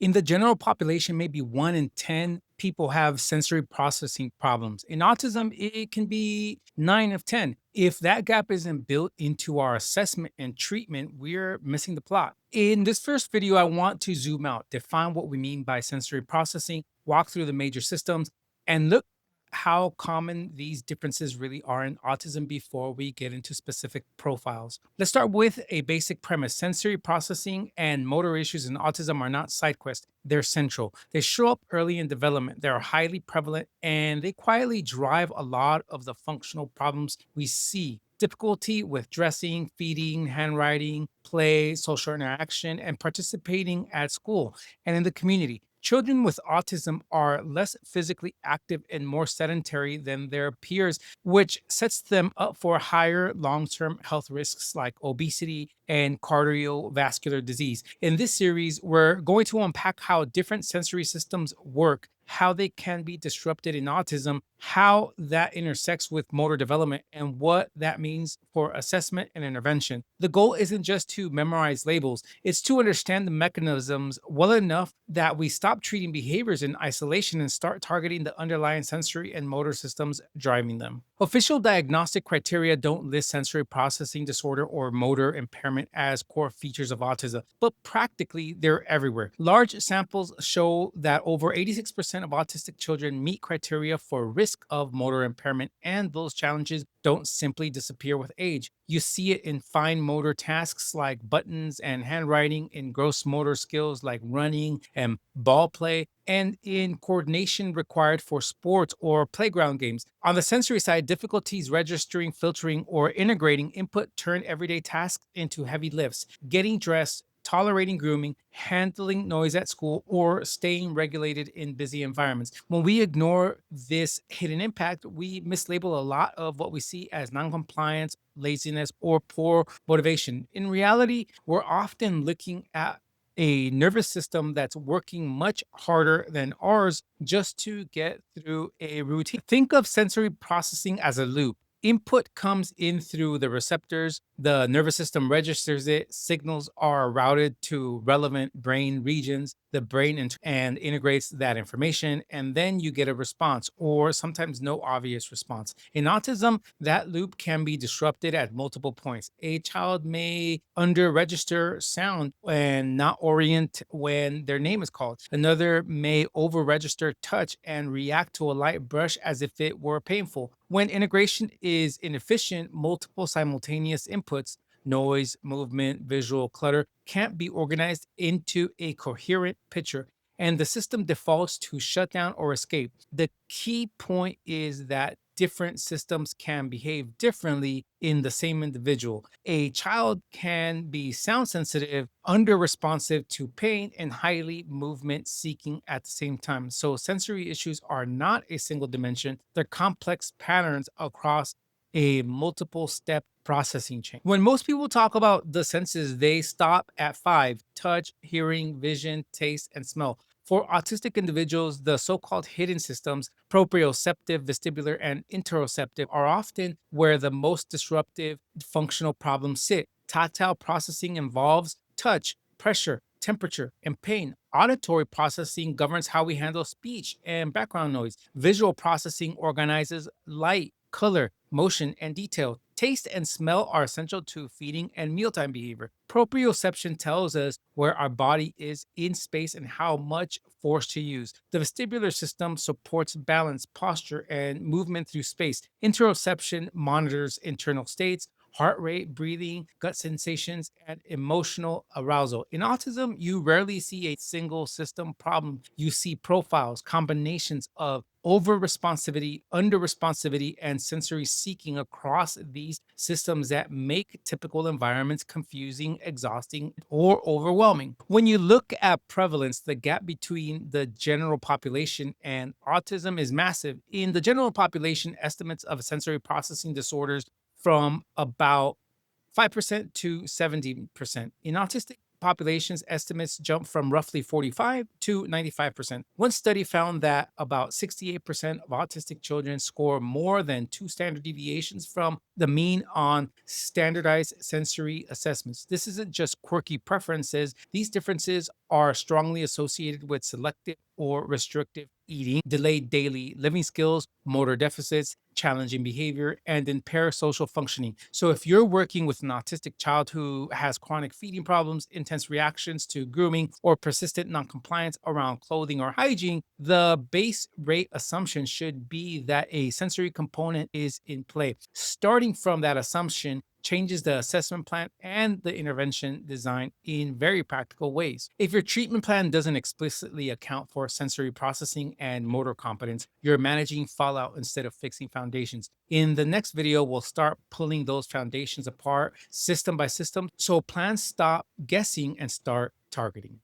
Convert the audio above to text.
In the general population, maybe 1 in 10 people have sensory processing problems. In autism, it can be 9 of 10. If that gap isn't built into our assessment and treatment, we're missing the plot. In this first video, I want to zoom out, define what we mean by sensory processing, walk through the major systems, and look how common these differences really are in autism before we get into specific profiles. Let's start with a basic premise. Sensory processing and motor issues in autism are not side quests, they're central. They show up early in development, they're highly prevalent, and they quietly drive a lot of the functional problems we see. Difficulty with dressing, feeding, handwriting, play, social interaction, and participating at school and in the community. Children with autism are less physically active and more sedentary than their peers, which sets them up for higher long term health risks like obesity and cardiovascular disease. In this series, we're going to unpack how different sensory systems work, how they can be disrupted in autism, how that intersects with motor development, and what that means for assessment and intervention. The goal isn't just to memorize labels, it's to understand the mechanisms well enough that we stop treating behaviors in isolation and start targeting the underlying sensory and motor systems driving them. Official diagnostic criteria don't list sensory processing disorder or motor impairment as core features of autism, but practically they're everywhere. Large samples show that over 86% of autistic children meet criteria for risk of motor impairment, and those challenges don't simply disappear with age. You see it in fine motor tasks like buttons and handwriting, in gross motor skills like running and ball play, and in coordination required for sports or playground games. On the sensory side, difficulties registering, filtering, or integrating input turn everyday tasks into heavy lifts. Getting dressed, tolerating grooming, handling noise at school, or staying regulated in busy environments. When we ignore this hidden impact, we mislabel a lot of what we see as noncompliance, laziness, or poor motivation. In reality, we're often looking at a nervous system that's working much harder than ours just to get through a routine. Think of sensory processing as a loop. Input comes in through the receptors, the nervous system registers it, signals are routed to relevant brain regions, the brain and integrates that information, and then you get a response, or sometimes no obvious response. In autism, that loop can be disrupted at multiple points. A child may under register sound and not orient when their name is called. Another may over register touch and react to a light brush as if it were painful. When integration is inefficient, multiple simultaneous inputs, noise, movement, visual clutter, can't be organized into a coherent picture, and the system defaults to shut down or escape. The key point is that different systems can behave differently in the same individual. A child can be sound sensitive, under responsive to pain, and highly movement seeking at the same time. So, sensory issues are not a single dimension, they're complex patterns across a multiple step processing chain. When most people talk about the senses, they stop at five: touch, hearing, vision, taste, and smell. For autistic individuals, the so called hidden systems, proprioceptive, vestibular, and interoceptive, are often where the most disruptive functional problems sit. Tactile processing involves touch, pressure, temperature, and pain. Auditory processing governs how we handle speech and background noise. Visual processing organizes light, color, motion, and detail. Taste and smell are essential to feeding and mealtime behavior. Proprioception tells us where our body is in space and how much force to use. The vestibular system supports balance, posture, and movement through space. Interoception monitors internal states, heart rate, breathing, gut sensations, and emotional arousal. In autism, you rarely see a single system problem. You see profiles, combinations of over-responsivity, under-responsivity, and sensory seeking across these systems that make typical environments confusing, exhausting, or overwhelming. When you look at prevalence, the gap between the general population and autism is massive. In the general population, estimates of sensory processing disorders from about 5% to 70%. In autistic, populations estimates jump from roughly 45 to 95%. One study found that about 68% of autistic children score more than two standard deviations from the mean on standardized sensory assessments. This isn't just quirky preferences, these differences are strongly associated with selective or restrictive eating, delayed daily living skills, motor deficits, challenging behavior, and impaired social functioning. So, if you're working with an autistic child who has chronic feeding problems, intense reactions to grooming, or persistent noncompliance around clothing or hygiene, the base rate assumption should be that a sensory component is in play. Starting from that assumption changes the assessment plan and the intervention design in very practical ways. If your treatment plan doesn't explicitly account for sensory processing and motor competence, you're managing fallout instead of fixing foundations. In the next video, we'll start pulling those foundations apart system by system so plans stop guessing and start targeting.